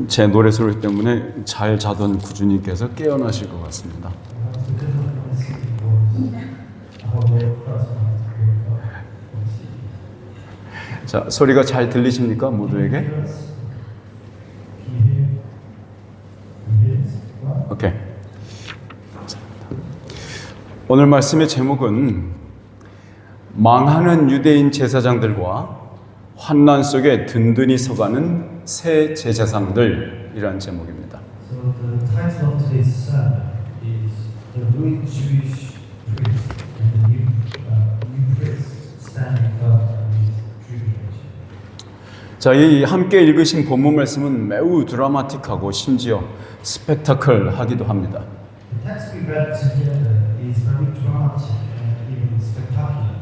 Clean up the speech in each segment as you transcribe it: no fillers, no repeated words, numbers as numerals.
제 노래 소리 때문에 잘 자던 구주님께서 깨어나실 것 같습니다. 자, 소리가 잘 들리십니까? 모두에게? 오케이. 오늘 말씀의 제목은 망하는 유대인 제사장들과 환난 속에 든든히 서가는 새 제사장들이라는 제목입니다. So the title of today's sermon is The Ruined Jewish Priest and the New Priest Standing Firm Amid Tribulation. 자, 이 함께 읽으신 본문 말씀은 매우 드라마틱하고 심지어 스펙타클하기도 합니다. The text we read together is very dramatic and even spectacular.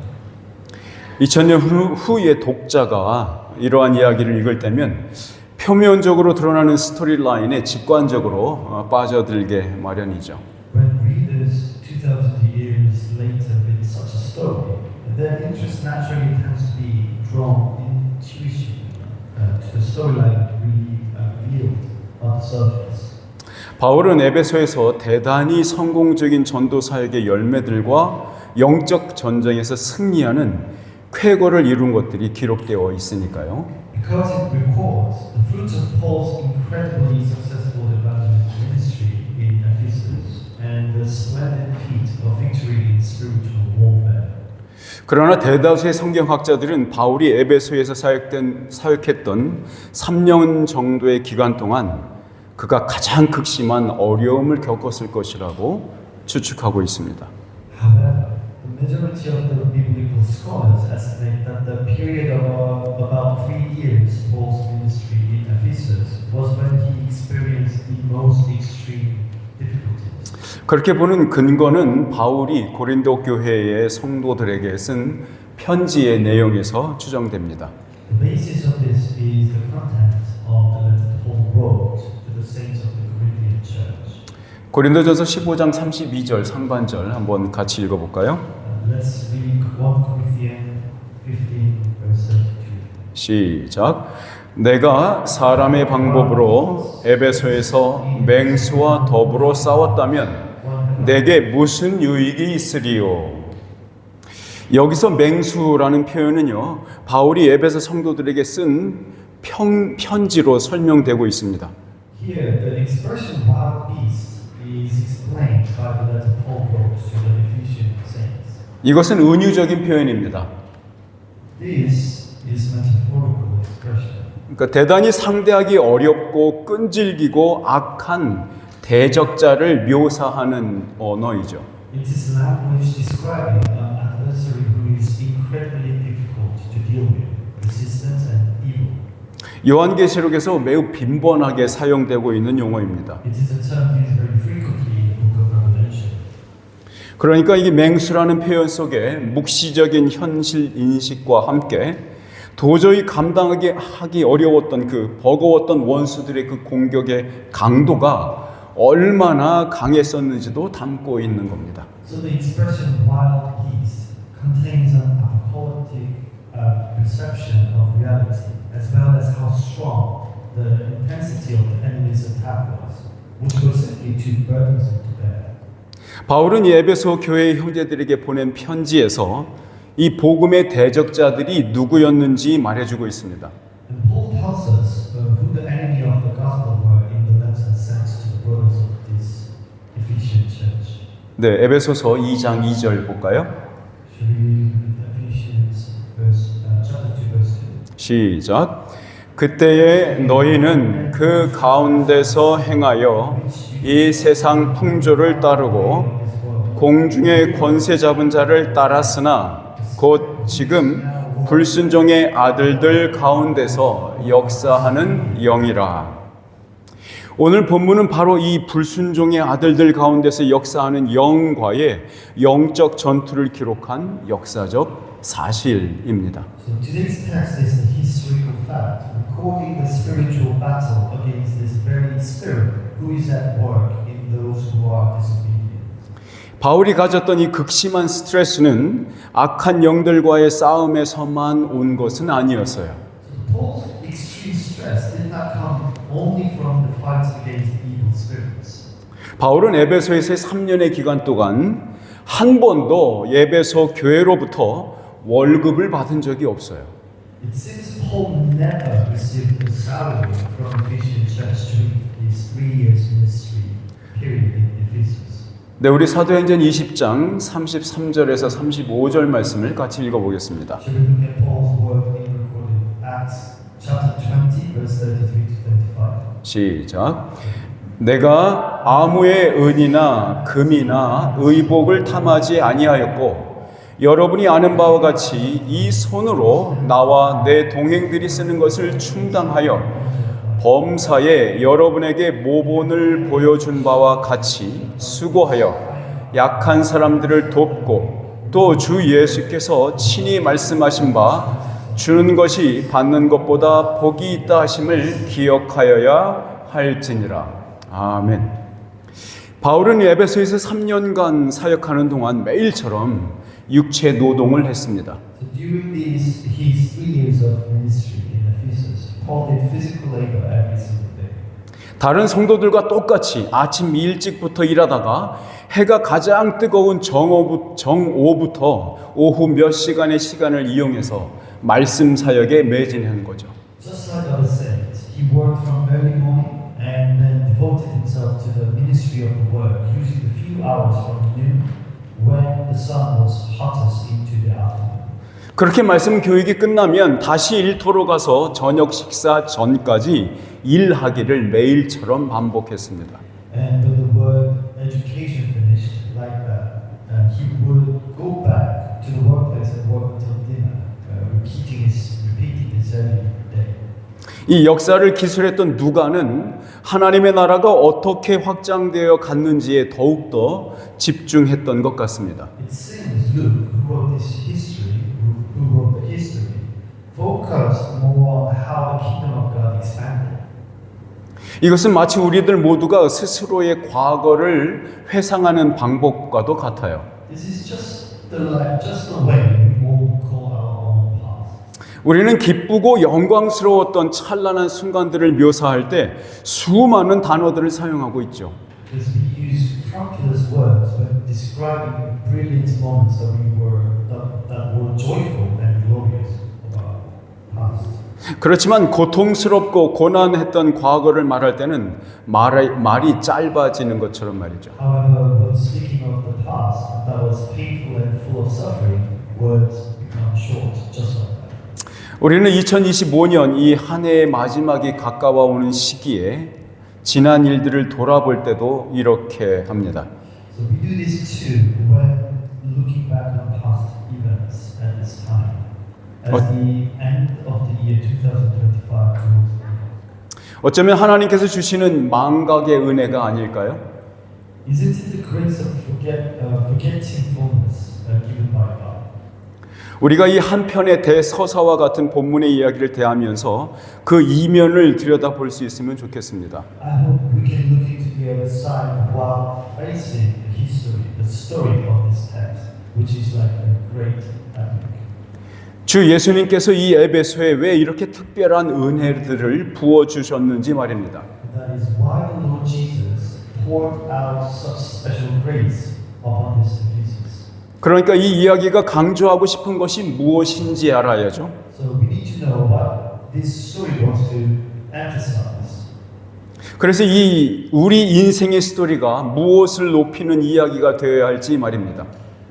2000년 후의 독자가 이러한 이야기를 읽을 때면 표면적으로 드러나는 스토리라인에 직관적으로 빠져들게 마련이죠. When readers 2000 years later read such a story, their interest naturally tends to be drawn intuitively to the storyline revealed on the surface. 바울은 에베소에서 대단히 성공적인 전도 사역의 열매들과 영적 전쟁에서 승리하는 쾌거를 이룬 것들이 기록되어 있으니까요. Because it records the fruits of Paul's incredibly successful evangelistic ministry in Ephesus and the splendid feat of victory in spiritual warfare. 그러나 대다수의 성경학자들은 바울이 에베소에서 사역했던 3년 정도의 기간 동안 그가 가장 극심한 어려움을 겪었을 것이라고 추측하고 있습니다. However, the majority of the biblical scholars estimate that the period of about 3 years Paul's ministry in Ephesus was when he experienced the most extreme difficulties. 그렇게 보는 근거는 바울이 고린도 교회의 성도들에게 쓴 편지의 내용에서 추정됩니다. The basis of this is the content of the letter Paul wrote to the saints of the Corinthian church. 고린도전서 15장 32절 상반절 한번 같이 읽어볼까요? Let's read 1 Corinthians 15 verse 32. 시작. 내가 사람의 방법으로 에베소에서 맹수와 더불어 싸웠다면 내게 무슨 유익이 있으리요? 여기서 맹수라는 표현은요, 바울이 에베소 성도들에게 쓴 편지로 설명되고 있습니다. Here, the expression wild beast is explained by the letter Paul wrote to the Ephesian saints. 이것은 은유적인 표현입니다. This is metaphorical expression. 그러니까 대단히 상대하기 어렵고 끈질기고 악한 대적자를 묘사하는 언어이죠. It is language describing an adversary who is incredibly difficult to deal with, resistant and evil. 요한계시록에서 매우 빈번하게 사용되고 있는 용어입니다. It is a term used very frequently in the book of Revelation. 그러니까 이게 맹수라는 표현 속에 묵시적인 현실 인식과 함께 도저히 감당하기 어려웠던 그 버거웠던 원수들의 그 공격의 강도가 얼마나 강했었는지도 담고 있는 겁니다. So the expression wild beast contains an apocalyptic perception of reality, as well as how strong the intensity of the enemy's attack was, which was simply too burdensome to bear. 바울은 이 에베소 교회의 형제들에게 보낸 편지에서 이 복음의 대적자들이 누구였는지 말해주고 있습니다. And Paul tells us who the enemy of the gospel were in the letter sent to the brothers of this Ephesian church. 네, 에베소서 2장 2절 볼까요? Should we read Ephesians chapter 2 verse 2? 시작. 그때에 너희는 그 가운데서 행하여 이 세상 풍조를 따르고 공중의 권세 잡은 자를 따랐으나 곧 지금 불순종의 아들들 가운데서 역사하는 영이라. 오늘 본문은 바로 이 불순종의 아들들 가운데서 역사하는 영과의 영적 전투를 기록한 역사적 사실입니다. So today's text is a historical fact, recording the spiritual battle against this very spirit who is at work in those who are disobedient. 바울이 가졌던 이 극심한 스트레스는 악한 영들과의 싸움에서만 온 것은 아니었어요. So Paul's extreme stress did not come only from fight against evil spirits. 바울은 에베소에서의 3년의 기간 동안 한 번도 에베소 교회로부터 월급을 받은 적이 없어요. It seems Paul never received a salary from Ephesian church during his 3 years ministry period in Ephesus. 네, 우리 사도행전 20장 33절에서 35절 말씀을 같이 읽어보겠습니다. Shall we look at Paul's work in recorded Acts chapter 20, verse 33 to 35? 시작. 내가 아무의 은이나 금이나 의복을 탐하지 아니하였고 여러분이 아는 바와 같이 이 손으로 나와 내 동행들이 쓰는 것을 충당하여 범사에 여러분에게 모본을 보여준 바와 같이 수고하여 약한 사람들을 돕고 또 주 예수께서 친히 말씀하신 바 주는 것이 받는 것보다 복이 있다 하심을 기억하여야 할지니라. 아멘. 바울은 에베소에서 3년간 사역하는 동안 매일처럼 육체 노동을 했습니다. So during his 3 years of ministry in Ephesus, Paul did physical labor every single day. 다른 성도들과 똑같이 아침 일찍부터 일하다가 해가 가장 뜨거운 정오부터 오후 몇 시간의 시간을 이용해서 말씀 사역에 매진하는 거죠. Just like other saints, he worked from early morning and then devoted himself to the ministry of the word, using the few hours from noon when the sun was hottest into the afternoon. 그렇게 말씀 교육이 끝나면 다시 일터로 가서 저녁 식사 전까지 일하기를 매일처럼 반복했습니다. And when the word education finished like that, he would go back to the workplace and work until dinner, repeating this every day. 이 역사를 기술했던 누가는 하나님의 나라가 어떻게 확장되어 갔는지에 더욱더 집중했던 것 같습니다. It seems Luke, who wrote this history, who wrote the history, focused more on how the kingdom of God expanded. 이것은 마치 우리들 모두가 스스로의 과거를 회상하는 방법과도 같아요. This is just the way we all call our own past. 우리는 기쁘고 영광스러웠던 찬란한 순간들을 묘사할 때 수많은 단어들을 사용하고 있죠. Because we use countless words when describing brilliant moments that were joyful and glorious of our past. 그렇지만 고통스럽고 고난했던 과거를 말할 때는 말이 짧아지는 것처럼 말이죠. However, when speaking of the past that was painful and full of suffering, words become short, just like that. 우리는 2025년 이 한 해의 마지막이 가까워오는 시기에 지난 일들을 돌아볼 때도 이렇게 합니다. So we do this too when looking back on past events at this time, as the end of the year 2025 draws near. 어쩌면 하나님께서 주시는 망각의 은혜가 아닐까요? Isn't it the grace of forgetfulness given by God? 우리가 이 한 편의 대서사와 같은 본문의 이야기를 대하면서 그 이면을 들여다볼 수 있으면 좋겠습니다. I hope we can look into the other side while facing the story of this text, which is like a great epic. 주 예수님께서 이 에베소에 왜 이렇게 특별한 은혜들을 부어 주셨는지 말입니다. That is why the Lord Jesus poured out such special grace upon this Ephesus. 그러니까 이 이야기가 강조하고 싶은 것이 무엇인지 알아야죠. So we need to know what this story wants to emphasize. 그래서 이 우리 인생의 스토리가 무엇을 높이는 이야기가 되어야 할지 말입니다.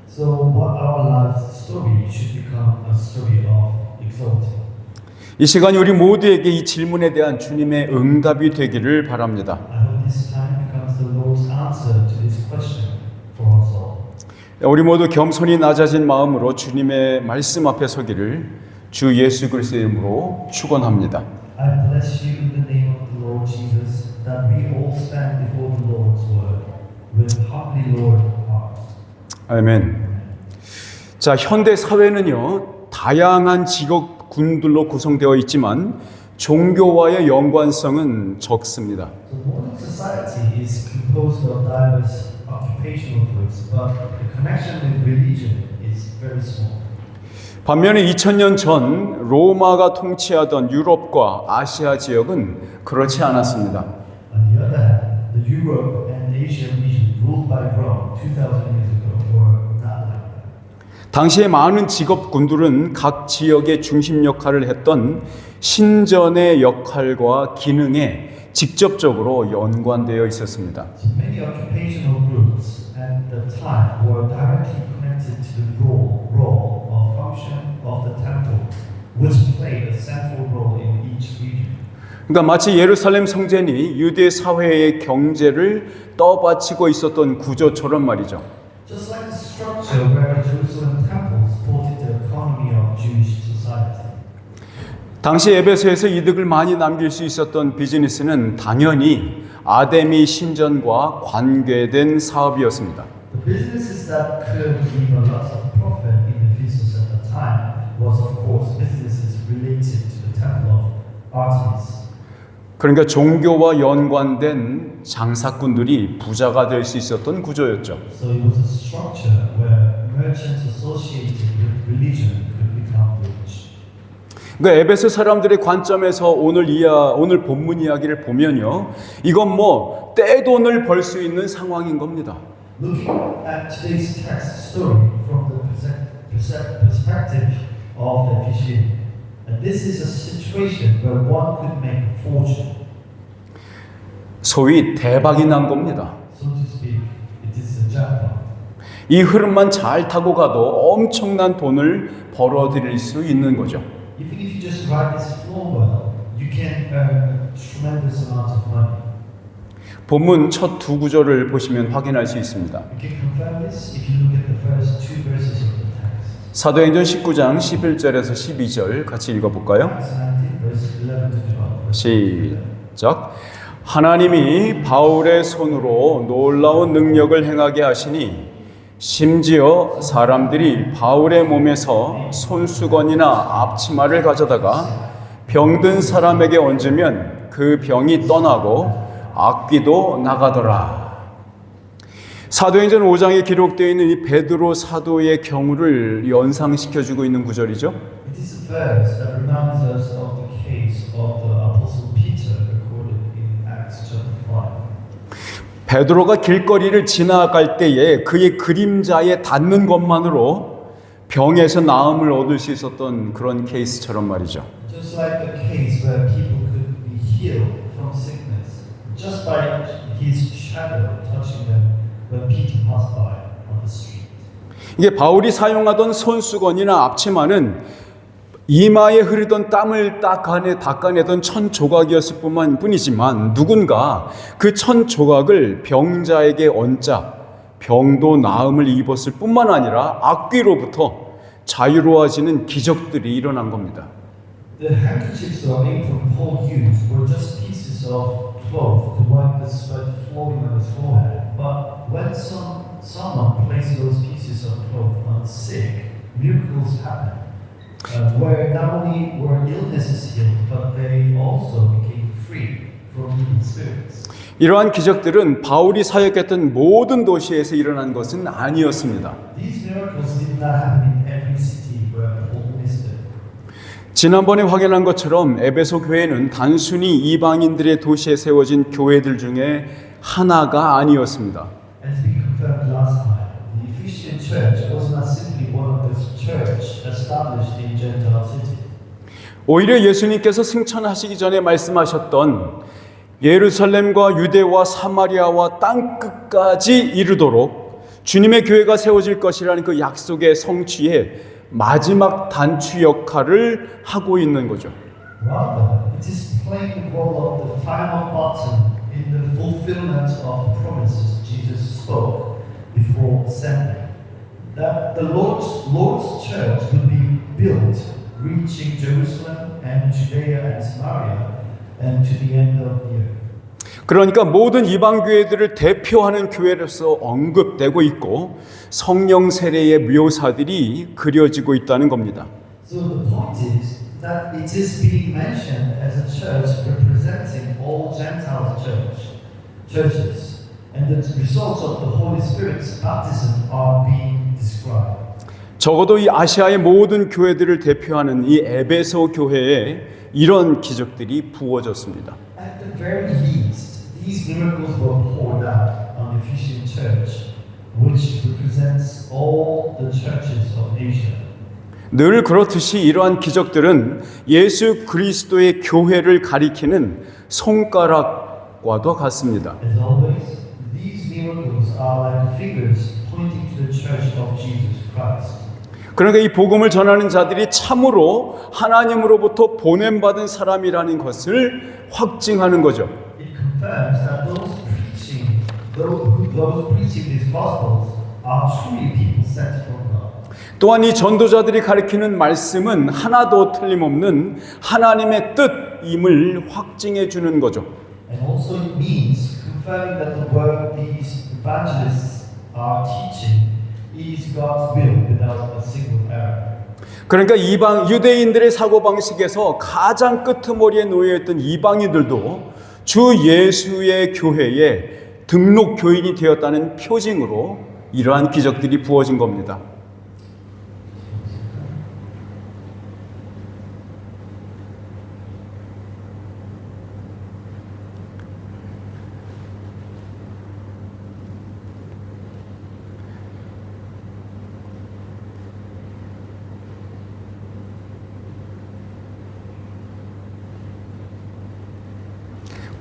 So what our life's story should become a story of exalting. 이 시간이 우리 모두에게 이 질문에 대한 주님의 응답이 되기를 바랍니다. I hope this time becomes the Lord's answer to this question for us all. 우리 모두 겸손히 낮아진 마음으로 주님의 말씀 앞에 서기를 주 예수 그리스도의 이름으로 축원합니다. I bless you in the name of the Lord Jesus, that we all stand before the Lord's word with humbly lowered hearts. 아멘. 자, 현대 사회는요, 다양한 직업군들로 구성되어 있지만 종교와의 연관성은 적습니다. So modern society is composed of diverse occupational groups, but the connection with religion is very small. 반면에 2000년 전 로마가 통치하던 유럽과 아시아 지역은 그렇지 않았습니다. On the other hand, the Europe and Asia region ruled by Rome 2,000 years ago were not like that. 당시에 많은 직업군들은 각 지역의 중심 역할을 했던 신전의 역할과 기능에 직접적으로 연관되어 있었습니다. So many occupational groups at the time were directly connected to the role or function of the temple, which played a central role in each region. 그러니까 마치 예루살렘 성전이 유대 사회의 경제를 떠받치고 있었던 구조처럼 말이죠. Just like the structure where the Jerusalem temple supported the economy of Jewish society. 당시 에베소에서 이득을 많이 남길 수 있었던 비즈니스는 당연히 아데미 신전과 관계된 사업이었습니다. The businesses that could give a lot of profit in Ephesus at the time was of course businesses related to the temple of Artemis. 그러니까 종교와 연관된 장사꾼들이 부자가 될 수 있었던 구조였죠. So it was a structure where merchants associated with religion could become rich. 그러니까 에베소 사람들의 관점에서 오늘 본문 이야기를 보면요, 이건 뭐 떼돈을 벌 수 있는 상황인 겁니다. Looking at today's text story from the perspective of the Ephesians, this is a situation where one could make a fortune. 소위 대박이 난 겁니다. So to speak, it is a jackpot. 이 흐름만 잘 타고 가도 엄청난 돈을 벌어들일 수 있는 거죠. Even if you just ride this flow well, you can earn a tremendous amount of money. 본문 첫 두 구절을 보시면 확인할 수 있습니다. You can confirm this if you look at the first two verses of the text. 사도행전 19장 11절에서 12절 같이 읽어볼까요? Acts 19, verse 11 to 12. 시작. 하나님이 바울의 손으로 놀라운 능력을 행하게 하시니 심지어 사람들이 바울의 몸에서 손수건이나 앞치마를 가져다가 병든 사람에게 얹으면 그 병이 떠나고 악귀도 나가더라. 사도행전 5장에 기록되어 있는 이 베드로 사도의 경우를 연상시켜주고 있는 구절이죠. It is a verse that reminds us of the case of the Apostle Peter recorded in Acts chapter 5. 베드로가 길거리를 지나갈 때에 그의 그림자에 닿는 것만으로 병에서 나음을 얻을 수 있었던 그런 케이스처럼 말이죠. Just like the case where people could be healed from sickness just by his shadow touching them when Peter passed by on the street. 이게 바울이 사용하던 손수건이나 앞치마는 이마에 흐르던 땀을 닦아내던 천 조각이었을 뿐이지만 누군가 그 천 조각을 병자에게 얹자 병도 나음을 입었을 뿐만 아니라 악귀로부터 자유로워지는 기적들이 일어난 겁니다. The handkerchiefs or apron Paul used were just pieces of cloth to wipe the sweat flowing on his forehead. But when someone placed those pieces of cloth on the sick, miracles happened. Where not only were illnesses healed, but they also became free from evil spirits. 이러한 기적들은 바울이 사역했던 모든 도시에서 일어난 것은 아니었습니다. These miracles did not happen in every city where Paul ministered. 지난번에 확인한 것처럼 에베소 교회는 단순히 이방인들의 도시에 세워진 교회들 중에 하나가 아니었습니다. As we confirmed last time, the Ephesian church was not simply one of those churches established in Gentile city. 오히려 예수님께서 승천하시기 전에 말씀하셨던 예루살렘과 유대와 사마리아와 땅끝까지 이르도록 주님의 교회가 세워질 것이라는 그 약속의 성취에 마지막 단추 역할을 하고 있는 거죠. Rather, it is playing the role of the final button in the fulfillment of the promises Jesus spoke before ascending. That the Lord's church would be built, reaching Jerusalem and Judea and Samaria, and to the end of the earth. 그러니까 모든 이방 교회들을 대표하는 교회로서 언급되고 있고 성령 세례의 묘사들이 그려지고 있다는 겁니다. So the point is that it is being mentioned as a church representing all Gentile churches, and the results of the Holy Spirit's baptism are being described. 적어도 이 아시아의 모든 교회들을 대표하는 이 에베소 교회에 이런 기적들이 부어졌습니다. At the very least, these the churches of Asia. 늘 그렇듯이 이러한 기적들은 예수 그리스도의 교회를 가리키는 손가락과도 같습니다. As always, these miracles are like fingers pointing to the church of Jesus Christ. 그러니까 이 복음을 전하는 자들이 참으로 하나님으로부터 보냄받은 사람이라는 것을 확증하는 거죠. It confirms that those preaching these gospels are truly people sent from God. 또한 이 전도자들이 가리키는 말씀은 하나도 틀림없는 하나님의 뜻임을 확증해 주는 거죠. And also it means confirming that the word these evangelists are teaching is God's will without a single error. 그러니까 유대인들의 사고방식에서 가장 끄트머리에 놓여있던 이방인들도 주 예수의 교회에 등록 교인이 되었다는 표징으로 이러한 기적들이 부어진 겁니다.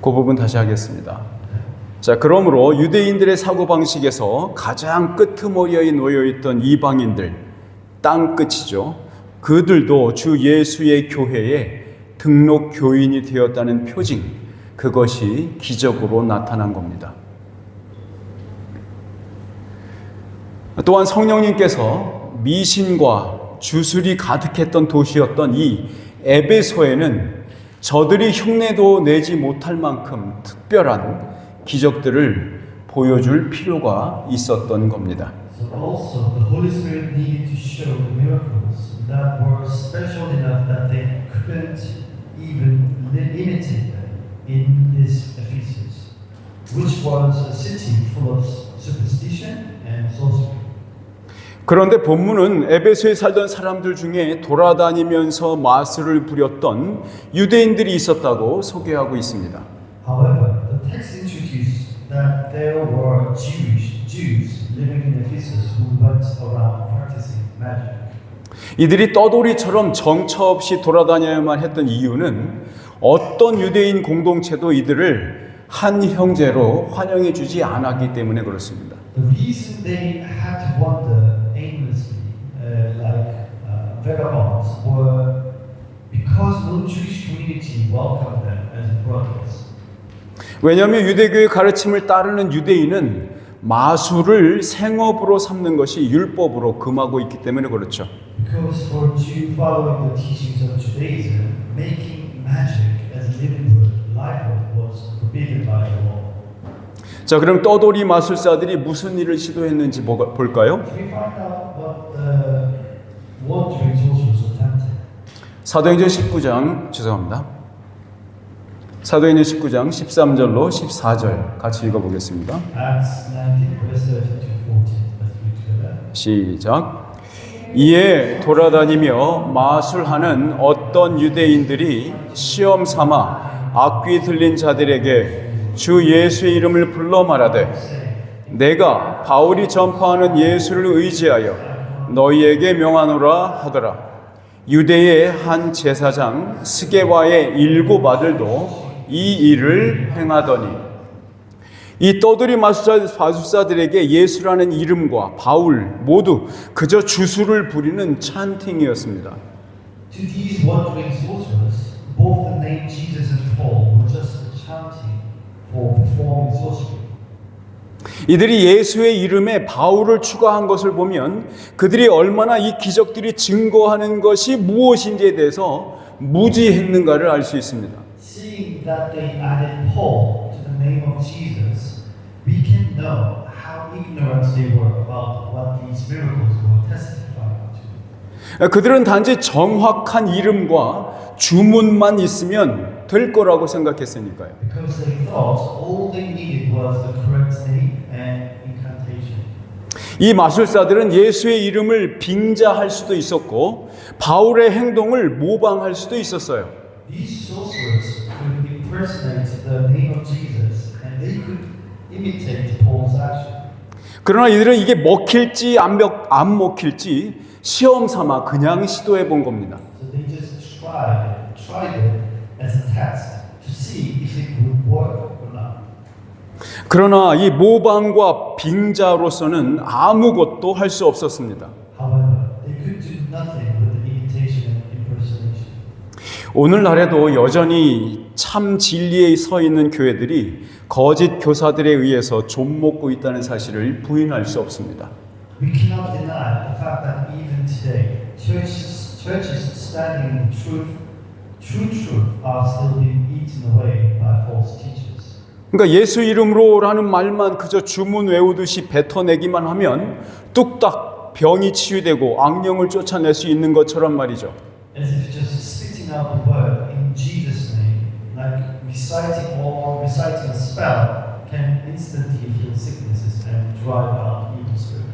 그 부분 다시 하겠습니다. 자, 그러므로 유대인들의 사고방식에서 가장 끄트머리에 놓여있던 이방인들, 땅끝이죠. 그들도 주 예수의 교회에 등록 교인이 되었다는 표징, 그것이 기적으로 나타난 겁니다. 또한 성령님께서 미신과 주술이 가득했던 도시였던 이 에베소에는 저들이 흉내도 내지 못할 만큼 특별한 기적들을 보여줄 필요가 있었던 겁니다. So also the Holy Spirit needed to show the miracles that were special enough that they couldn't even imitate them in this Ephesus, which was a city full of superstition and sorcery. 그런데 본문은 에베소에 살던 사람들 중에 돌아다니면서 마술을 부렸던 유대인들이 있었다고 소개하고 있습니다. However, the text introduced that there were Jews living in Ephesus who went around practicing magic. 이들이 떠돌이처럼 정처 없이 돌아다녀야만 했던 이유는 어떤 유대인 공동체도 이들을 한 형제로 환영해 주지 않았기 때문에 그렇습니다. The reason they had to wander aimlessly, vagabonds, were because no Jewish community welcomed them as brothers. 왜냐하면 유대교의 가르침을 따르는 유대인은 마술을 생업으로 삼는 것이 율법으로 금하고 있기 때문에 그렇죠. Because for Jew following the teachings of Judaism, making magic as a livelihood was forbidden by the law. 자, 그럼 떠돌이 마술사들이 무슨 일을 시도했는지 볼까요? If we find out what Jewish sorcerers attempted. 사도행전 19장, 죄송합니다. 사도행전 19장 13절로 14절 같이 읽어보겠습니다. Acts 19, verse 13 to 14. Let's read together. 시작. 이에 돌아다니며 마술하는 어떤 유대인들이 시험 삼아 악귀 들린 자들에게 주 예수의 이름을 불러 말하되 내가 바울이 전파하는 예수를 의지하여 너희에게 명하노라 하더라. 유대의 한 제사장 스게와의 7 아들도 이 일을 행하더니 이 떠돌이 마술사들에게 예수라는 이름과 바울 모두 그저 주술을 부리는 찬팅이었습니다. To these wandering sorcerers, both the name Jesus and Paul were just chanting for performing sorcery. 이들이 예수의 이름에 바울을 추가한 것을 보면 그들이 얼마나 이 기적들이 증거하는 것이 무엇인지에 대해서 무지했는가를 알 수 있습니다. Seeing that they added Paul to the name of Jesus, we can know how ignorant they were about what these miracles were testifying to. 그들은 단지 정확한 이름과 주문만 있으면 될 거라고 생각했으니까요. Because they thought all they needed was the correct name and incantation. 이 마술사들은 예수의 이름을 빙자할 수도 있었고 바울의 행동을 모방할 수도 있었어요. These sorcerers could impersonate the name of Jesus and they could imitate Paul's action. 그러나 이들은 이게 먹힐지 안 먹힐지 시험 삼아 그냥 시도해 본 겁니다. So they just tried it as a test to see if it would work or not. 그러나 이 모방과 빙자로서는 아무것도 할 수 없었습니다. However, they could do nothing with the imitation and impersonation. 오늘날에도 여전히 참 진리에 서 있는 교회들이 거짓 교사들에 의해서 좀먹고 있다는 사실을 부인할 수 없습니다. We cannot deny the fact that even today, churches standing in true truth, are still being eaten away by false teachers. 그러니까 예수 이름으로라는 말만 그저 주문 외우듯이 뱉어내기만 하면 뚝딱 병이 치유되고 악령을 쫓아낼 수 있는 것처럼 말이죠. As if just spitting out the word in Jesus' name, like reciting a spell, can instantly heal sicknesses and drive out evil spirits.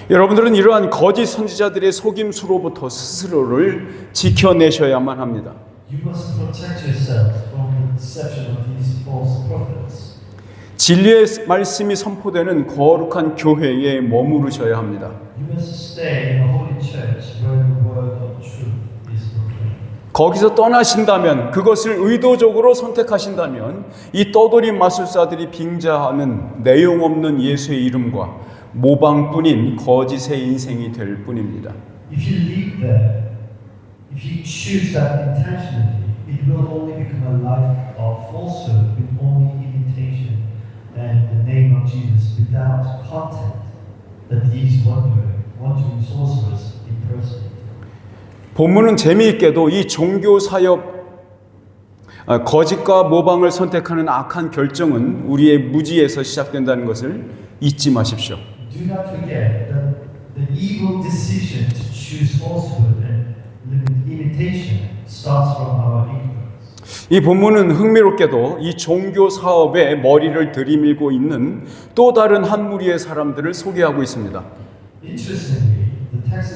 여러분들은 이러한 거짓 선지자들의 속임수로부터 스스로를 지켜내셔야만 합니다. You must protect yourself from the deception of these false prophets. 진리의 말씀이 선포되는 거룩한 교회에 머무르셔야 합니다. You must stay in a holy church where the word of truth is proclaimed. 거기서 떠나신다면, 그것을 의도적으로 선택하신다면 이 떠돌이 마술사들이 빙자하는 내용 없는 예수의 이름과 모방뿐인 거짓의 인생이 될 뿐입니다. If you leave there, if you choose that intentionally, it will only become a life of falsehood with only imitation and the name of Jesus without content that these wandering sorcerers impersonate. 본문은 재미있게도 이 종교 사역, 거짓과 모방을 선택하는 악한 결정은 우리의 무지에서 시작된다는 것을 잊지 마십시오. Do not forget that the evil decision to choose falsehood and imitation starts from our ignorance. 이 본문은 흥미롭게도 이 종교 사업에 머리를 들이밀고 있는 또 다른 한 무리의 사람들을 소개하고 있습니다. Interestingly, the text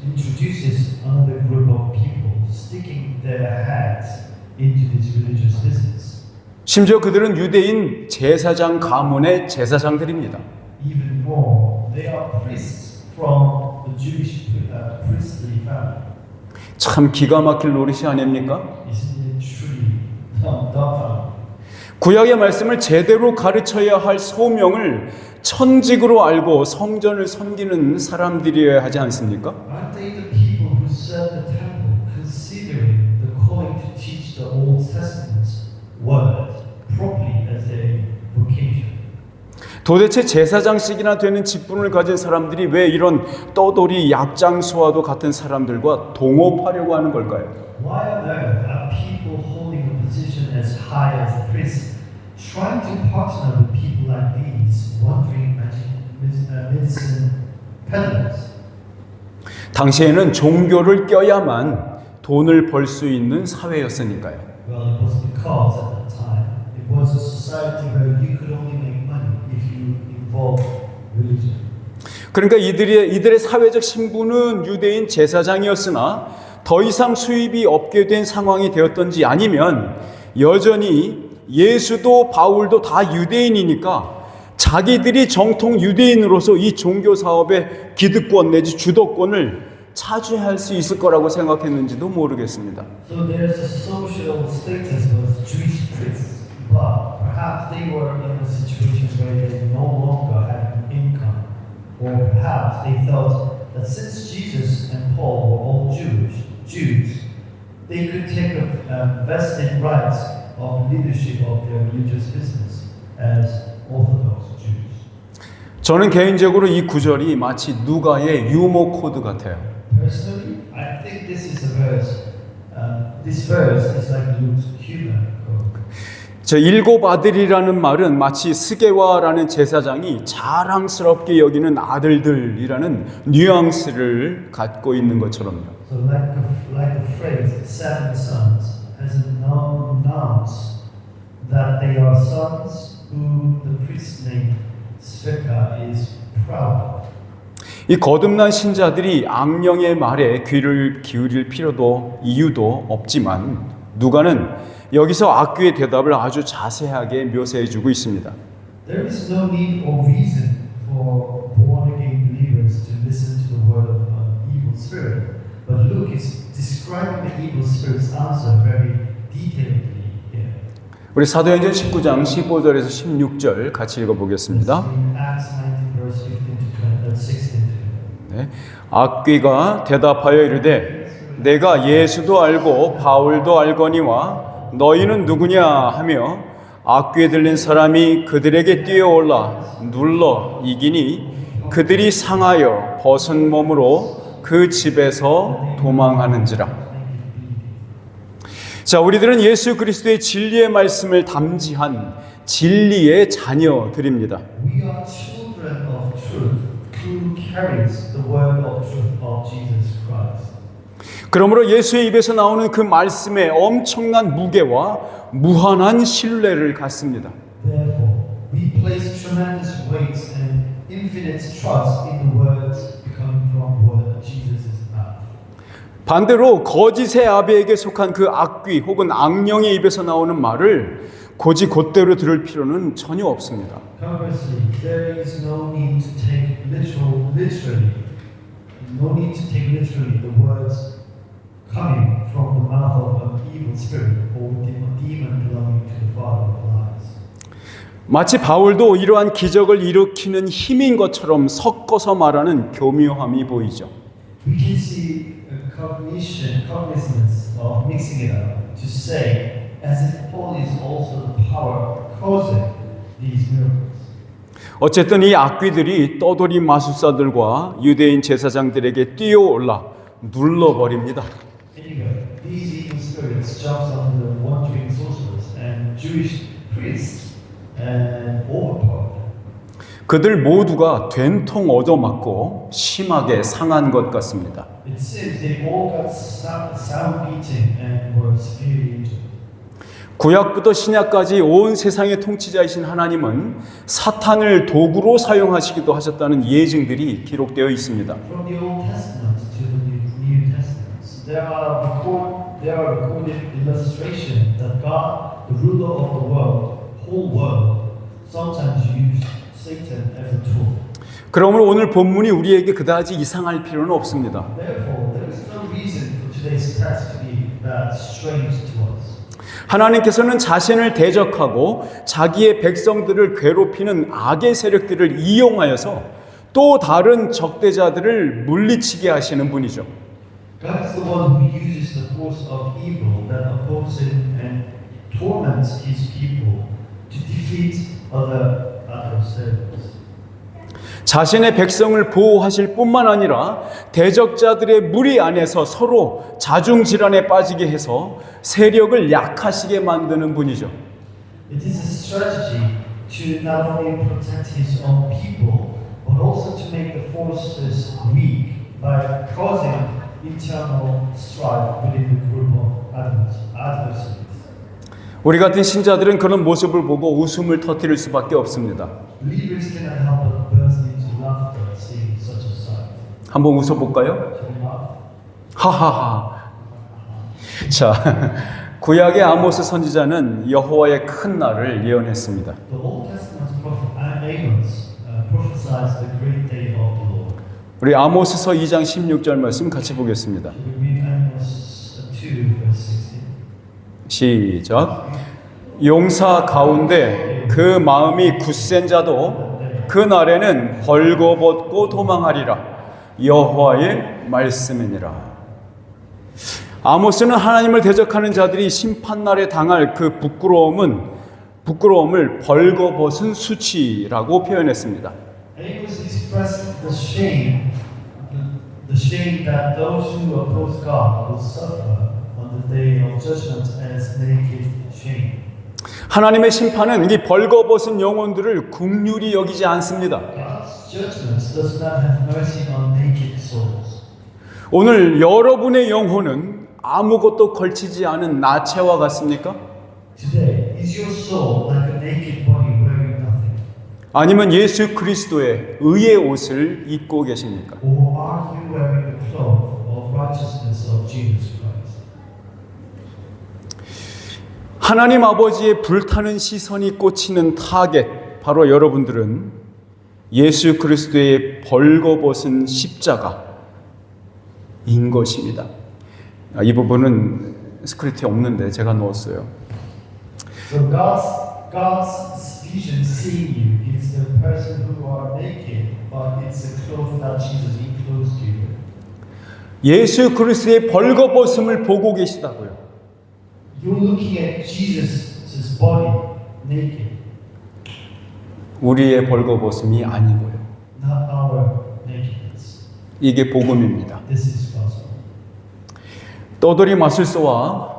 introduces another group of people sticking their heads into this religious business. 심지어 그들은 유대인 제사장 가문의 제사장들입니다. Even more, they are priests from the Jewish priestly family. 참 기가 막힐 노릇이 아닙니까? Isn't it truly dumbfounding? 구약의 말씀을 제대로 가르쳐야 할 소명을 천직으로 알고 성전을 섬기는 사람들이어야 하지 않습니까? Aren't they the people who serve the temple, considering the calling to teach the Old Testament's word properly as their vocation? 도대체 제사장씩이나 되는 직분을 가진 사람들이 왜 이런 떠돌이 약장수와도 같은 사람들과 동업하려고 하는 걸까요? Why on earth are people holding a position as high as priests trying to partner with people like these wandering medicine peddlers? 당시에는 종교를 껴야만 돈을 벌 수 있는 사회였으니까요. Well, it was because at that time it was a society where you could only make money if you involved religion. 그러니까 이들의 사회적 신분은 유대인 제사장이었으나 더 이상 수입이 없게 된 상황이 되었던지 아니면 여전히 예수도 바울도 다 유대인이니까 자기들이 정통 유대인으로서 이 종교 사업의 기득권 내지 주도권을 차지할 수 있을 거라고 생각했는지도 모르겠습니다. So there's a social status of Jewish priests, but perhaps they were in a situation where they no longer had an income, or perhaps they thought that since Jesus and Paul were all Jews, they could take a vested rights of leadership of their religious business as Orthodox Jews. 저는 개인적으로 이 구절이 마치 누가의 유머 코드 같아요. Personally, I think this is a verse. This verse is like Luke's humor code. 저 일곱 아들이라는 말은 마치 스게와라는 제사장이 자랑스럽게 여기는 아들들이라는 뉘앙스를 갖고 있는 것처럼요. So like the phrase seven sons has announced that they are sons whom the priest named Sveka is proud of. 이 거듭난 신자들이 악령의 말에 귀를 기울일 필요도 이유도 없지만 누가는 여기서 악귀의 대답을 아주 자세하게 묘사해 주고 있습니다. There is no need or reason for born again believers to listen to the word of evil spirit. But Luke is describing the evil spirit's answer very detailedly here. 우리 사도행전 19장 15절에서 16절 같이 읽어보겠습니다. In Acts 19 verse 15 to 16. 네. 악귀가 대답하여 이르되 내가 예수도 알고 바울도 알거니와 너희는 누구냐 하며 악귀에 들린 사람이 그들에게 뛰어올라 눌러 이기니 그들이 상하여 벗은 몸으로 그 집에서 도망하는지라. 자, 우리들은 예수 그리스도의 진리의 말씀을 담지한 진리의 자녀들입니다. We are children of truth who carries the word of truth of Jesus Christ. 그러므로 예수의 입에서 나오는 그 말씀에 엄청난 무게와 무한한 신뢰를 갖습니다. Therefore, we place tremendous weight and infinite trust in the words coming from what Jesus is about. 반대로 거짓의 아비에게 속한 그 악귀 혹은 악령의 입에서 나오는 말을 곧대로 들을 필요는 전혀 없습니다. Conversely, there is no need to take literally the words coming from the mouth of an evil spirit or demon belonging to the father of lies. 마치 바울도 이러한 기적을 일으키는 힘인 것처럼 섞어서 말하는 교묘함이 보이죠. We can see a cognizance of mixing it up to say as if Paul is also the power causing these miracles. 어쨌든 이 악귀들이 떠돌이 마술사들과 유대인 제사장들에게 뛰어올라 눌러버립니다. Anyway, these evil spirits jumps on the wandering sorcerers and Jewish priests and overpower them. 그들 모두가 된통 얻어맞고 심하게 상한 것 같습니다. It seems they all got sound beating and were severely injured. 구약부터 신약까지 온 세상의 통치자이신 하나님은 사탄을 도구로 사용하시기도 하셨다는 예증들이 기록되어 있습니다. From the Old Testament to the New Testament, there are recorded illustration that God, the ruler of the whole world, sometimes used Satan as a tool. 그러므로 오늘 본문이 우리에게 그다지 이상할 필요는 없습니다. Therefore, there is no reason for today's text to be that strange to us. 하나님께서는 자신을 대적하고 자기의 백성들을 괴롭히는 악의 세력들을 이용하여서 또 다른 적대자들을 물리치게 하시는 분이죠. God is the one who uses the force of evil that opposes and torments His people to defeat other adversaries. 자신의 백성을 보호하실 뿐만 아니라 대적자들의 무리 안에서 서로 자중질환에 빠지게 해서 세력을 약하시게 만드는 분이죠. It is a strategy to not only protect His own people, but also to make the forces weak by causing internal strife within the group of adversaries. 우리 같은 신자들은 그런 모습을 보고 웃음을 터뜨릴 수밖에 없습니다. Believers cannot help but burst into laughter seeing such a sight. 한번 웃어볼까요? Shall we laugh? 하하하. 자, 구약의 아모스 선지자는 여호와의 큰 날을 예언했습니다. The Old Testament prophet Amos prophesies the great day of the Lord. 우리 아모스서 2장 16절 말씀 같이 보겠습니다. Shall we read Amos 2 verse 16? 시작. 용사 가운데 그 마음이 굳센 자도 그 날에는 벌거벗고 도망하리라. 여호와의 말씀이니라. 아모스는 하나님을 대적하는 자들이 심판날에 당할 그 부끄러움을 벌거벗은 수치라고 표현했습니다. Amos expressed the shame that those who oppose God will suffer on the day of judgment as naked shame. 하나님의 심판은 이 벌거벗은 영혼들을 긍휼히 여기지 않습니다. God's judgment does not have mercy on naked souls. 오늘 여러분의 영혼은 아무것도 걸치지 않은 나체와 같습니까? Today, is your soul like a naked body wearing nothing? 아니면 예수 그리스도의 의의 옷을 입고 계십니까? Or are you wearing the cloth of righteousness of Jesus Christ? 하나님 아버지의 불타는 시선이 꽂히는 타겟, 바로 여러분들은 예수 그리스도의 벌거벗은 십자가인 것입니다. 이 부분은 스크립트에 없는데 제가 넣었어요. So God's vision seeing you is the person who are naked, but it's the clothes that Jesus enclosed you. 예수 그리스도의 벌거벗음을 보고 계시다고요. You're looking at Jesus' body naked, 우리의 벌거벗음이 아니고요. not our nakedness. 이게 복음입니다. This is gospel. 떠돌이 마술사와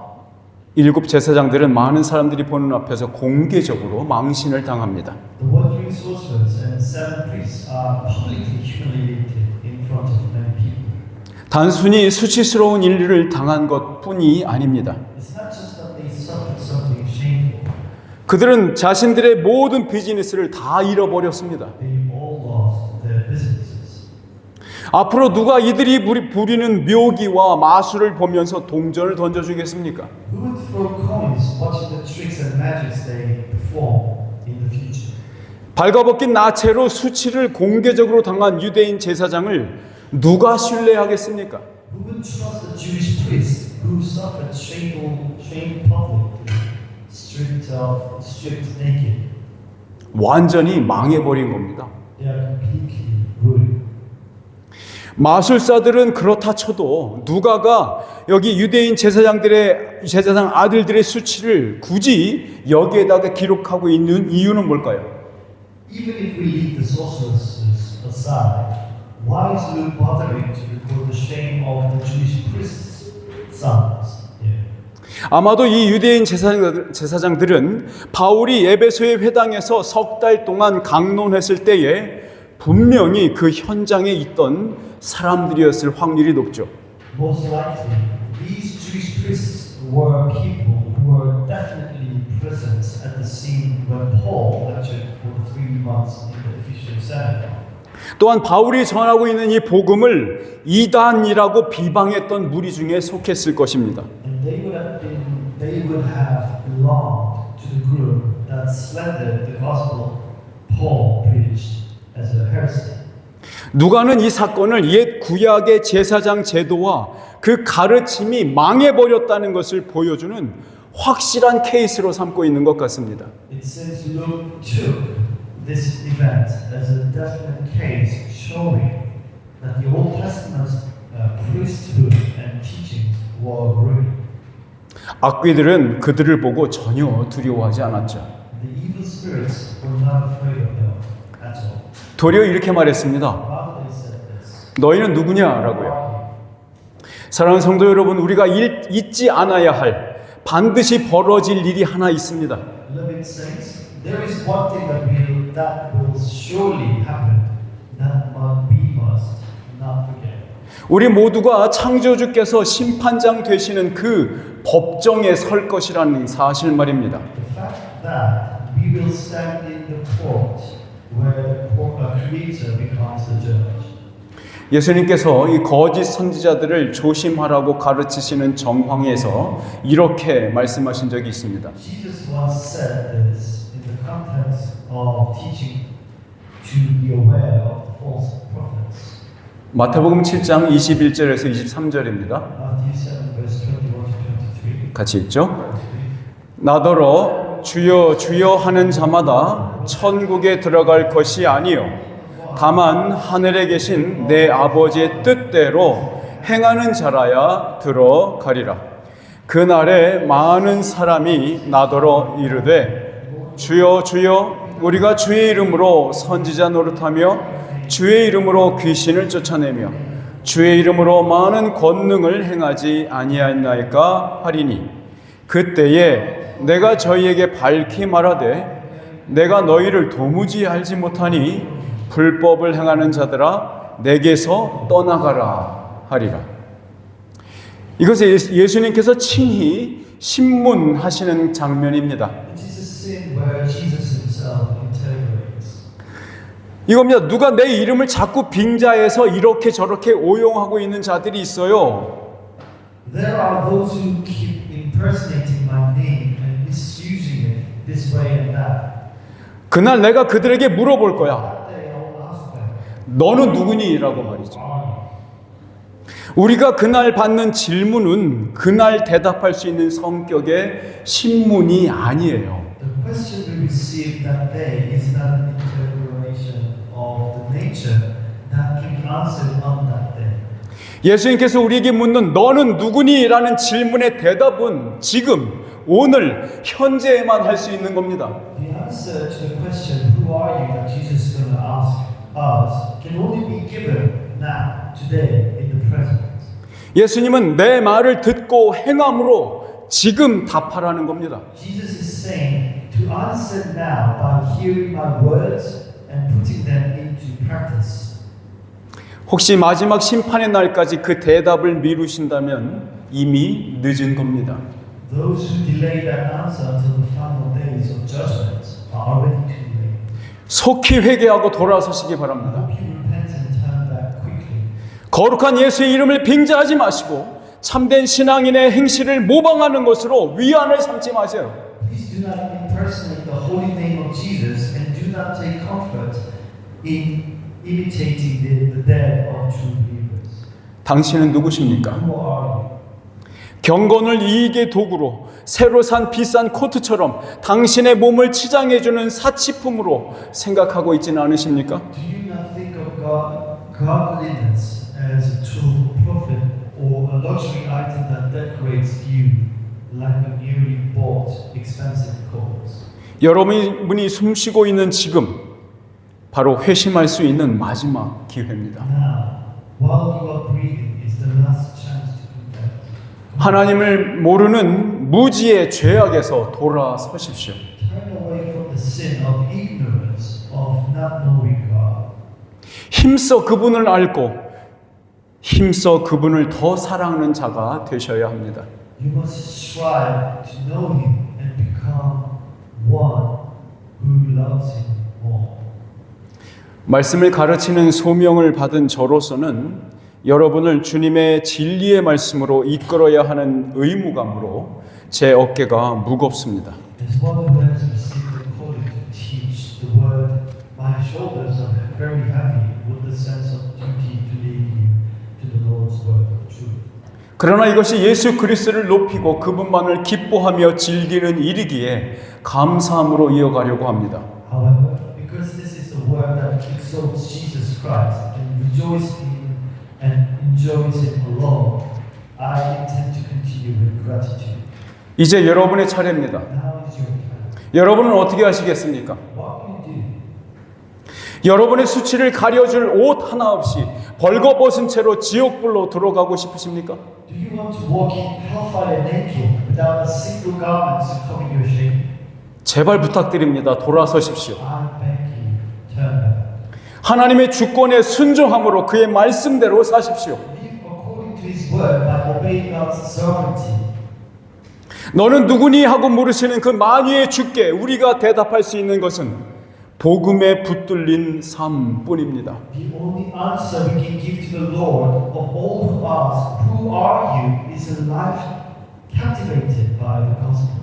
일곱 제사장들은 많은 사람들이 보는 앞에서 공개적으로 망신을 당합니다. The wandering sorcerers and seven priests are publicly humiliated in front of many people. 단순히 수치스러운 일을 당한 것뿐이 아닙니다. It's not just that they suffered something shameful. 그들은 자신들의 모든 비즈니스를 다 잃어버렸습니다. They all lost their businesses. 앞으로 누가 이들이 부리는 묘기와 마술을 보면서 동전을 던져주겠습니까? Who would throw coins watching the tricks and magics they perform in the future? 발가벗긴 나체로 수치를 공개적으로 당한 유대인 제사장을 누가 신뢰하겠습니까? Who would trust the Jewish priests who suffered shame publicly, stripped naked? 완전히 망해버린 겁니다. They are completely ruined. 마술사들은 그렇다 쳐도 누가가 여기 유대인 제사장 아들들의 수치를 굳이 여기에다가 기록하고 있는 이유는 뭘까요? Even if we leave the sorcerers aside, why is Luke bothering to record the shame of the Jewish priests' sons? 아마도 이 유대인 제사장들은 바울이 에베소의 회당에서 석 달 동안 강론했을 때에 분명히 그 현장에 있던 사람들이었을 확률이 높죠. Most likely, these Jewish priests were people who were definitely present at the scene when Paul lectured for 3 months in the Ephesian synagogue. 또한 바울이 전하고 있는 이 복음을 이단이라고 비방했던 무리 중에 속했을 것입니다. And they would have belonged to the group that slandered the gospel Paul preached as a heresy. 누가는 이 사건을 옛 구약의 제사장 제도와 그 가르침이 망해버렸다는 것을 보여주는 확실한 케이스로 삼고 있는 것 같습니다. It seems Luke took this event as a definite case showing that the Old Testament's priesthood and teachings were ruined. 악귀들은 그들을 보고 전혀 두려워하지 않았죠. The evil spirits were not afraid of them at all. 도리어 이렇게 말했습니다. Rather they said this. 너희는 누구냐라고요. 사랑하는 성도 여러분, 우리가 잊지 않아야 할 반드시 벌어질 일이 하나 있습니다. Beloved saints, there is one thing that will surely happen that we must not forget. 우리 모두가 창조주께서 심판장 되시는 그 법정에 설 것이라는 사실 말입니다. The fact that we will stand in the court where the creator becomes the judge. 예수님께서 이 거짓 선지자들을 조심하라고 가르치시는 정황에서 이렇게 말씀하신 적이 있습니다. Jesus once said this in the context of teaching to be aware of the false prophets. 마태복음 7장 21절에서 23절입니다. Matthew 7 verse 21 to 23. 같이 읽죠. 나더러 주여 주여 하는 자마다 천국에 들어갈 것이 아니요 다만 하늘에 계신 내 아버지의 뜻대로 행하는 자라야 들어가리라. 그날에 많은 사람이 나더러 이르되 주여 주여 우리가 주의 이름으로 선지자 노릇하며 주의 이름으로 귀신을 쫓아내며 주의 이름으로 많은 권능을 행하지 아니하였나이까 하리니 그때에 내가 저희에게 밝히 말하되 내가 너희를 도무지 알지 못하니 불법을 행하는 자들아 내게서 떠나가라 하리라. 이것은 예수님께서 친히 신문하시는 장면입니다. It is a sin where Jesus himself interrogates. 이겁니다. 누가 내 이름을 자꾸 빙자해서 이렇게 저렇게 오용하고 있는 자들이 있어요. There are those who keep impersonating my name and misusing it this way and that. 그날 내가 그들에게 물어볼 거야. That day I will 너는 누구니? 라고 말이죠. 우리가 그날 받는 질문은 그날 대답할 수 있는 성격의 신문이 아니에요. The question we receive that day is not an interpretation of the nature that can be answered on that day. 예수님께서 우리에게 묻는 너는 누구니? 라는 질문의 대답은 지금, 오늘, 현재에만 할 수 있는 겁니다. The answer to the question, who are you, that Jesus is going to ask us, can only be given now, today, in the present. 예수님은 내 말을 듣고 행함으로 지금 답하라는 겁니다. Jesus is saying to answer now by hearing my words and putting them into practice. 혹시 마지막 심판의 날까지 그 대답을 미루신다면 이미 늦은 겁니다. Those who delay that answer until the final days of judgment are already too late. 속히 회개하고 돌아서시기 I 바랍니다. hope you repent and turn back quickly. 거룩한 예수의 이름을 빙자하지 마시고 참된 신앙인의 행실을 모방하는 것으로 위안을 삼지 마세요. Please do not impersonate the holy name of Jesus and do not take comfort in imitating the dead of true believers. 당신은 누구십니까? Who are you? 경건을 이익의 도구로 새로 산 비싼 코트처럼 당신의 몸을 치장해주는 사치품으로 생각하고 있지는 않으십니까? Do you not think of godliness as a tool for profit or a luxury item that decorates you like a newly bought expensive coat? 여러분이 숨쉬고 있는 지금 바로 회심할 수 있는 마지막 기회입니다. Now, while you are breathing, is the last chance to repent. 하나님을 모르는 무지의 죄악에서 돌아서십시오. Turn away from the sin of ignorance, of not knowing God. 힘써 그분을 알고 힘써 그분을 더 사랑하는 자가 되셔야 합니다. You must strive to know Him and become one who loves Him more. 말씀을 가르치는 소명을 받은 저로서는 여러분을 주님의 진리의 말씀으로 이끌어야 하는 의무감으로 제 어깨가 무겁습니다. As one who has received the calling to teach the word, my shoulders are very heavy with the sense of duty to lead you to the Lord's word of truth. 그러나 이것이 예수 그리스도를 높이고 그분만을 기뻐하며 즐기는 일이기에 감사함으로 이어가려고 합니다. However, because this is a word that exalts Jesus Christ and rejoices in and enjoys Him alone, I intend to continue with gratitude. 이제 여러분의 차례입니다. Now is your time. 여러분은 어떻게 하시겠습니까? What will you do? 여러분의 수치를 가려줄 옷 하나 없이 벌거벗은 채로 지옥불로 들어가고 싶으십니까? Do you want to walk in hellfire naked without a single garment to cover your shame? 제발 부탁드립니다. 돌아서십시오. I beg you, turn back. 하나님의 주권에 순종함으로 그의 말씀대로 사십시오. Live according to His word by obeying God's sovereignty. 너는 누구니 하고 물으시는 그 만유의 주께 우리가 대답할 수 있는 것은 복음에 붙들린 삶뿐입니다. The only answer we can give to the Lord of all who ask, who are you, is a life captivated by the gospel.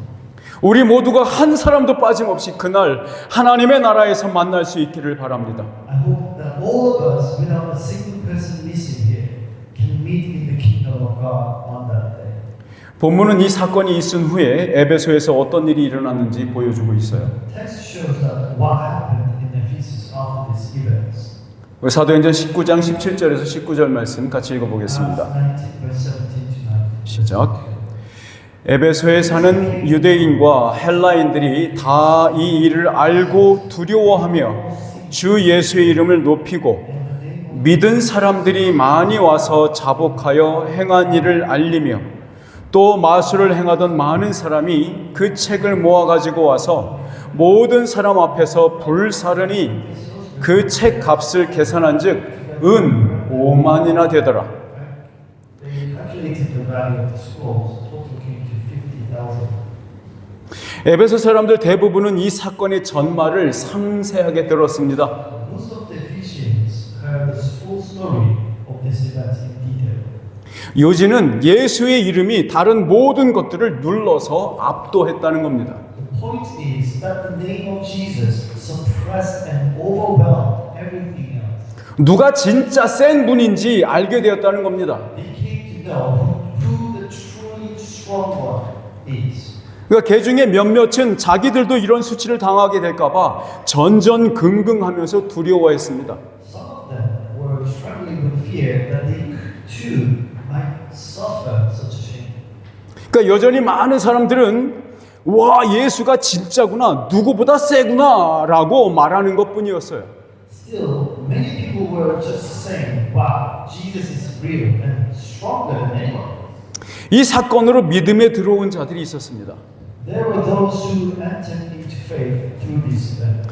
우리 모두가 한 사람도 빠짐없이 그날 하나님의 나라에서 만날 수 있기를 바랍니다. I hope that all of us, without a single person missing here, can meet in the kingdom of God on that day. 본문은 이 사건이 있은 후에 에베소에서 어떤 일이 일어났는지 보여주고 있어요. Text shows that what happened in Ephesus after these events. 우리 사도행전 19장 17절에서 19절 말씀 같이 읽어보겠습니다. Acts 19, verse 17 to 19. 시작. 에베소에 사는 유대인과 헬라인들이 다 이 일을 알고 두려워하며 주 예수의 이름을 높이고 믿은 사람들이 많이 와서 자복하여 행한 일을 알리며 또 마술을 행하던 많은 사람이 그 책을 모아가지고 와서 모든 사람 앞에서 불사르니 그 책 값을 계산한 즉 은 5만이나 되더라. They calculated the value of the scrolls, total came to 50,000. 에베소 사람들 대부분은 이 사건의 전말을 상세하게 들었습니다. Most of the Ephesians heard the full story of this event in detail. 요지는 예수의 이름이 다른 모든 것들을 눌러서 압도했다는 겁니다. The point is that the name of Jesus suppressed and overwhelmed everything else. 누가 진짜 센 분인지 알게 되었다는 겁니다. They came to know who the truly strong one is. 그러니까 개 중에 몇몇은 자기들도 이런 수치를 당하게 될까봐 전전긍긍하면서 두려워했습니다. Some of them were struggling with fear that they too might suffer such a shame. 그러니까 여전히 많은 사람들은 와, 예수가 진짜구나, 누구보다 세구나 라고 말하는 것뿐이었어요. Still, many people were just saying, wow, Jesus is real and stronger than anyone. 이 사건으로 믿음에 들어온 자들이 있었습니다. There were those who entered into faith through this event.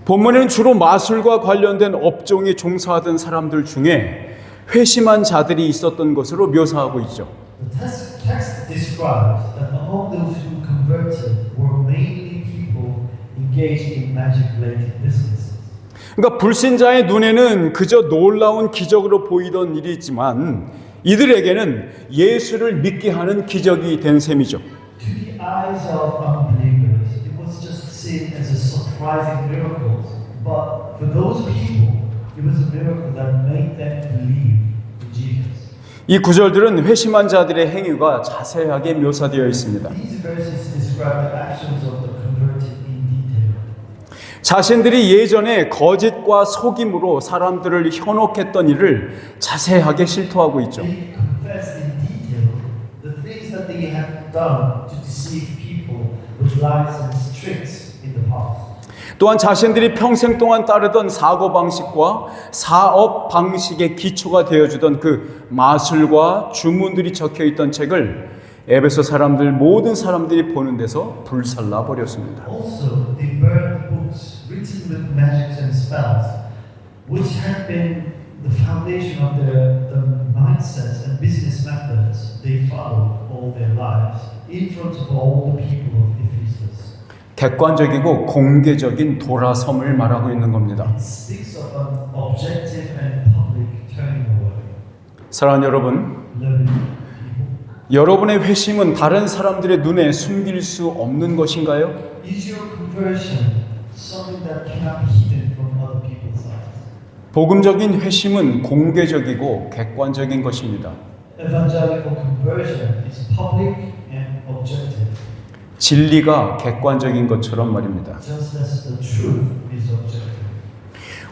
본문에는 주로 마술과 관련된 업종에 종사하던 사람들 중에 회심한 자들이 있었던 것으로 묘사하고 있죠. The text describes that among those who converted were mainly people engaged in magic-related businesses. 그러니까 불신자의 눈에는 그저 놀라운 기적으로 보이던 일이지만 이들에게는 예수를 믿게 하는 기적이 된 셈이죠. To the eyes of unbelievers, it was just seen as a surprising miracle. But for those people, it was a miracle that made them believe in Jesus. 이 구절들은 회심한 자들의 행위가 자세하게 묘사되어 있습니다. These verses describe the actions of the converted in detail. 자신들이 예전에 거짓과 속임으로 사람들을 현혹했던 일을 자세하게 실토하고 있죠. They confessed in detail the things that they had done to deceive people with lies and tricks in the past. 또한 자신들이 평생 동안 따르던 사고방식과 사업 방식의 기초가 되어주던 그 마술과 주문들이 적혀있던 책을 에베소 사람들 모든 사람들이 보는 데서 불살라 버렸습니다. Also, they burned books written with magics and spells, which had been the foundation of the mindsets and business methods they followed all their lives in front of all the people of Ephesus. 객관적이고 공개적인 돌아섬을 말하고 있는 겁니다. It speaks of an objective and public turning away. 사랑하는 여러분, Learning people. 여러분의 회심은 다른 사람들의 눈에 숨길 수 없는 것인가요? Is your conversion something that cannot be hidden from other people's eyes? 복음적인 회심은 공개적이고 객관적인 것입니다. Evangelical conversion is public and objective, 진리가 객관적인 것처럼 말입니다. just as the truth is objective.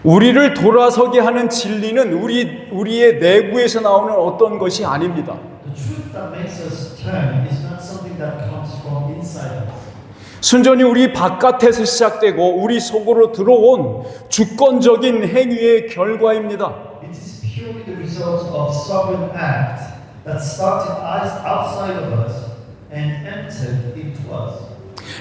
우리를 돌아서게 하는 진리는 우리의 내부에서 나오는 어떤 것이 아닙니다. The truth that makes us turn is not something that comes from inside us. 순전히 우리 바깥에서 시작되고 우리 속으로 들어온 주권적인 행위의 결과입니다. It is purely the result of sovereign act that started outside of us and entered into us.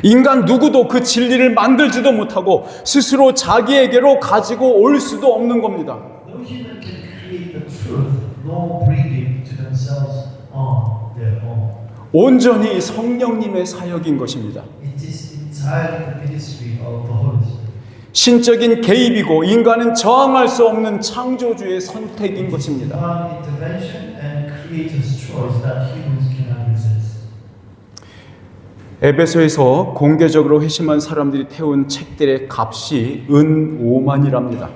인간 누구도 그 진리를 만들지도 못하고 스스로 자기에게로 가지고 올 수도 없는 겁니다. No human can create the truth, nor bring it to themselves on their own. 온전히 성령님의 사역인 것입니다. It is entirely the ministry of the Holy Spirit. 신적인 개입이고 인간은 저항할 수 없는 창조주의 선택인 것입니다. Divine intervention and creator's choice that humans cannot resist. 에베소에서 공개적으로 회심한 사람들이 태운 책들의 값이 은 5만이랍니다.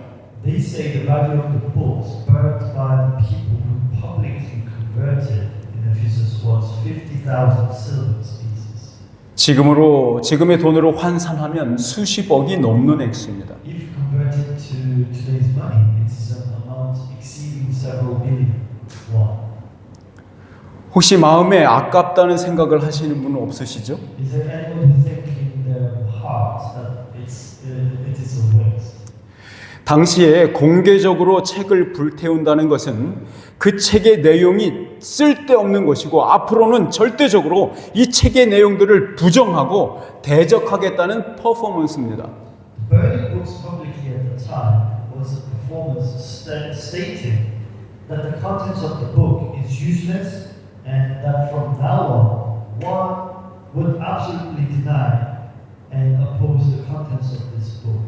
They say the value of the books burned by the people who publicly converted in Ephesus was 50,000 silver pieces. 지금의 돈으로 환산하면 수십억이 넘는 액수입니다. If converted to today's money, it is an amount exceeding several billion won. 혹시 마음에 아깝다는 생각을 하시는 분은 없으시죠? Is there anyone who think in their heart that it is a waste? 당시에 공개적으로 책을 불태운다는 것은 그 책의 내용이 쓸데없는 것이고 앞으로는 절대적으로 이 책의 내용들을 부정하고 대적하겠다는 퍼포먼스입니다. Burning books publicly at the time was a performance stating that the contents of the book is useless and that from now on one would absolutely deny and oppose the contents of this book.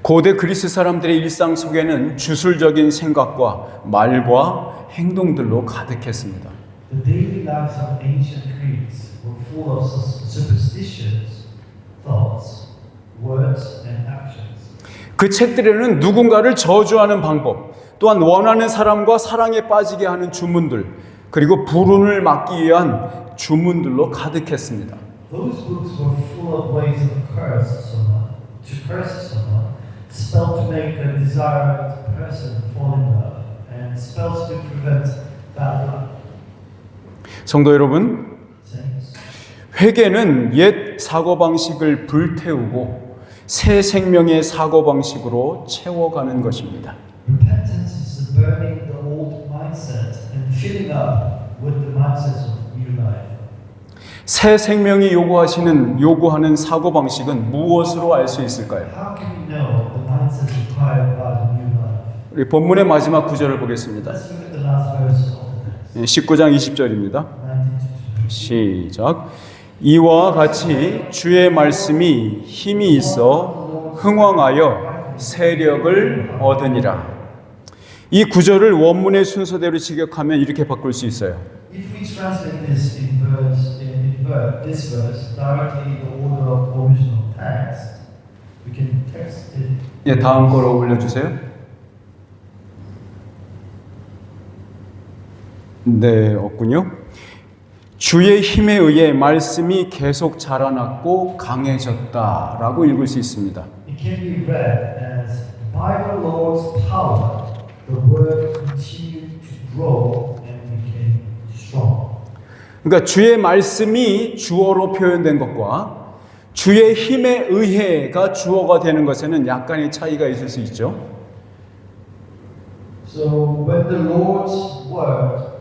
고대 그리스 사람들의 일상 속에는 주술적인 생각과 말과 행동들로 가득했습니다. The daily lives of ancient Greeks were full of superstitions, thoughts, words, and actions. 그 책들에는 누군가를 저주하는 방법, 또한 원하는 사람과 사랑에 빠지게 하는 주문들, 그리고 불운을 막기 위한 주문들로 가득했습니다. Those books were full of ways of curse someone, spells to make a desired person fall in love, and spells to prevent bad luck. 성도 여러분, Saints, 회개는 옛 사고방식을 불태우고 새 생명의 사고방식으로 채워가는 것입니다. repentance is burning the old mindset and filling up with the mindset of new life. 새 생명이 요구하는 사고방식은 무엇으로 알 수 있을까요? How can we know the mindset required by the new life? 우리 본문의 마지막 구절을 보겠습니다. Let's look at the last verse of the text. 19장 20절입니다. 19 to 20. 시작. 이와 같이 주의 말씀이 힘이 있어 흥왕하여 세력을 얻으니라. 이 구절을 원문의 순서대로 직역하면 이렇게 바꿀 수 있어요. If we translate this this verse directly in the order of original text, we can text it. 예, 다음 거로 올려주세요. 네, 없군요. 주의 힘에 의해 말씀이 계속 자라났고 강해졌다라고 읽을 수 있습니다. It can be read as by the Lord's power, the word continued to grow and became strong. 그러니까 주의 말씀이 주어로 표현된 것과 주의 힘에 의해가 주어가 되는 것에는 약간의 차이가 있을 수 있죠. So when the Lord's word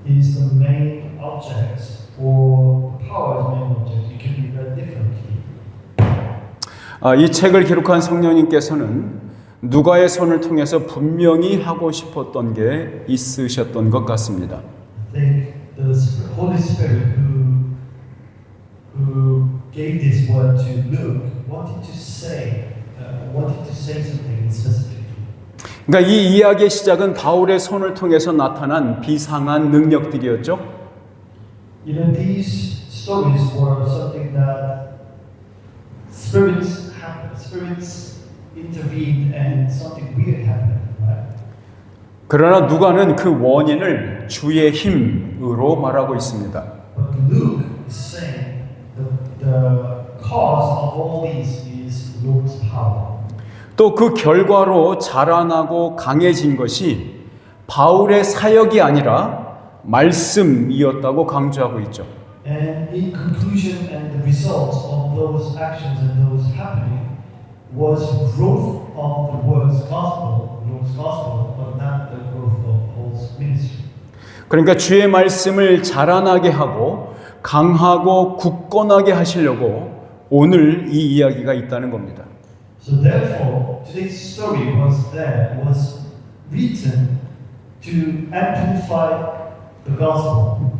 is the main object or the power is the main object, it can be read differently. 이 책을 기록한 성령님께서는 누가의 손을 통해서 분명히 하고 싶었던 게 있으셨던 것 같습니다. I think the Holy Spirit who gave this word to Luke wanted to say something specifically. 그러니까 이 이야기의 시작은 바울의 손을 통해서 나타난 비상한 능력들이었죠. You know, these stories were something that spirits intervened and something weird happened, right? 그러나 누가는 그 원인을 주의 힘으로 말하고 있습니다. But Luke is saying the cause of all these is Lord's power. 또 그 결과로 자라나고 강해진 것이 바울의 사역이 아니라 말씀이었다고 강조하고 있죠. And in conclusion, and the result of those actions and those happening was growth of the word's gospel, Lord's gospel, but not the growth of Paul's ministry. 그러니까 주의 말씀을 자라나게 하고 강하고 굳건하게 하시려고 오늘 이 이야기가 있다는 겁니다. So therefore, today's story was written to amplify the gospel.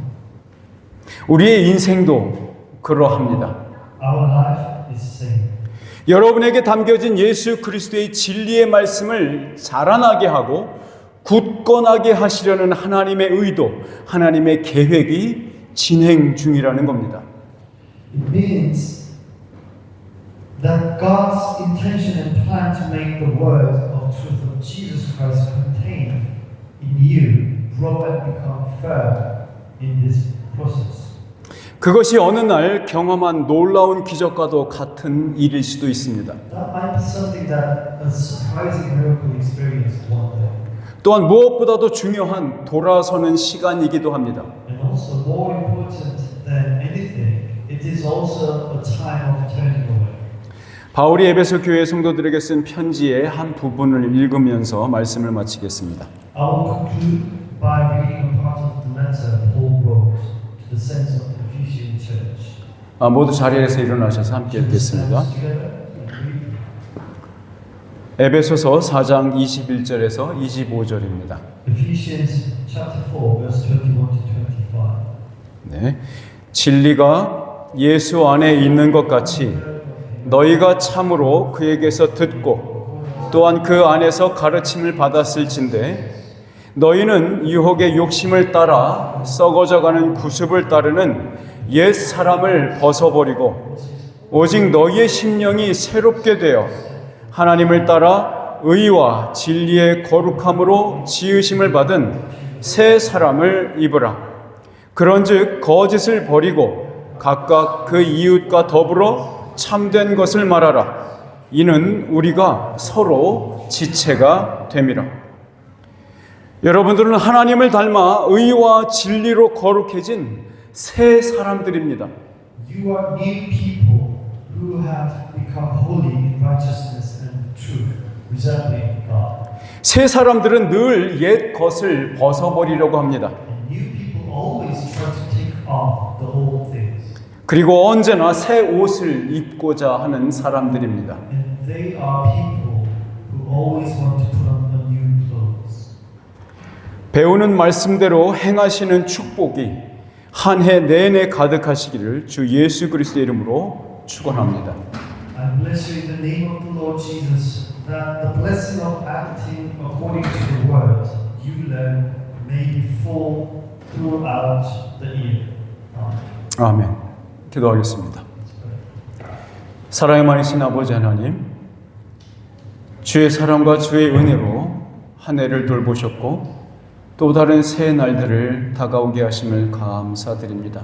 우리의 인생도 그러합니다. Our life is the same. 여러분에게 담겨진 예수 그리스도의 진리의 말씀을 자라나게 하고 굳건하게 하시려는 하나님의 의도, 하나님의 계획이 진행 중이라는 겁니다. It means that God's intention and plan to make the word of truth of Jesus Christ contained in you grow and become firm in this process. 그것이 어느 날 경험한 놀라운 기적과도 같은 일일 수도 있습니다. That might be something that a surprising miracle experience one day. 또한 무엇보다도 중요한 돌아서는 시간이기도 합니다. And also more important than anything, it is also a time of turning away. 바울이 에베소 교회 성도들에게 쓴 편지의 한 부분을 읽으면서 말씀을 마치겠습니다. I will conclude by reading a part of the letter Paul wrote to the saints of the Ephesian church. 모두 자리에서 일어나셔서 함께 읽겠습니다. 에베소서 4장 21절에서 25절입니다. Ephesians chapter 4 verse 21 to 25. 네. 진리가 예수 안에 있는 것 같이 너희가 참으로 그에게서 듣고 또한 그 안에서 가르침을 받았을진데 너희는 유혹의 욕심을 따라 썩어져가는 구습을 따르는 옛 사람을 벗어버리고 오직 너희의 심령이 새롭게 되어 하나님을 따라 의와 진리의 거룩함으로 지으심을 받은 새 사람을 입으라. 그런즉 거짓을 버리고 각각 그 이웃과 더불어 참된 것을 말하라. 이는 우리가 서로 지체가 됨이라. 여러분들은 하나님을 닮아 의와 진리로 거룩해진 새 사람들입니다. You are new people who have become holy in righteousness and truth, resembling God. 새 사람들은 늘 옛 것을 벗어버리려고 합니다. And new people always try to take off the old things. 그리고 언제나 새 옷을 입고자 하는 사람들입니다. And they are people who always want to put on a new clothes. 배우는 말씀대로 행하시는 축복이 한 해 내내 가득하시기를 주 예수 그리스도의 이름으로 축원합니다. I bless you in the name of the Lord Jesus, that the blessing of acting according to the word you learn may be full throughout the year. 아멘. 기도하겠습니다. 사랑의 많으신 아버지 하나님, 주의 사랑과 주의 은혜로 한 해를 돌보셨고 또 다른 새 날들을 다가오게 하심을 감사드립니다.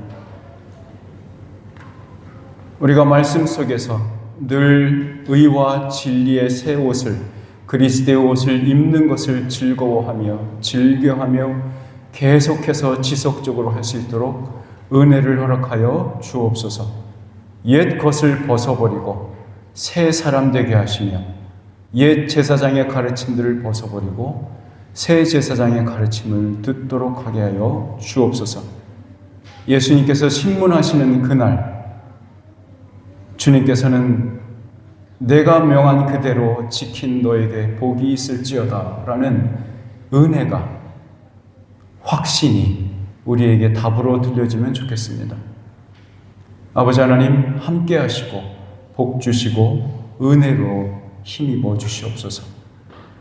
우리가 말씀 속에서 늘 의와 진리의 새 옷을, 그리스도의 옷을 입는 것을 즐거워하며 즐겨하며 계속해서 지속적으로 할 수 있도록 은혜를 허락하여 주옵소서. 옛 것을 벗어버리고 새 사람 되게 하시며 옛 제사장의 가르침들을 벗어버리고 새 제사장의 가르침을 듣도록 하게 하여 주옵소서. 예수님께서 신문하시는 그날 주님께서는 내가 명한 그대로 지킨 너에게 복이 있을지어다 라는 은혜가, 확신이 우리에게 답으로 들려지면 좋겠습니다. 아버지 하나님 함께 하시고 복 주시고 은혜로 힘입어 주시옵소서.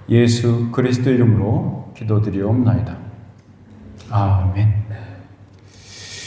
예수 그리스도 이름으로 기도드리옵나이다. 아멘.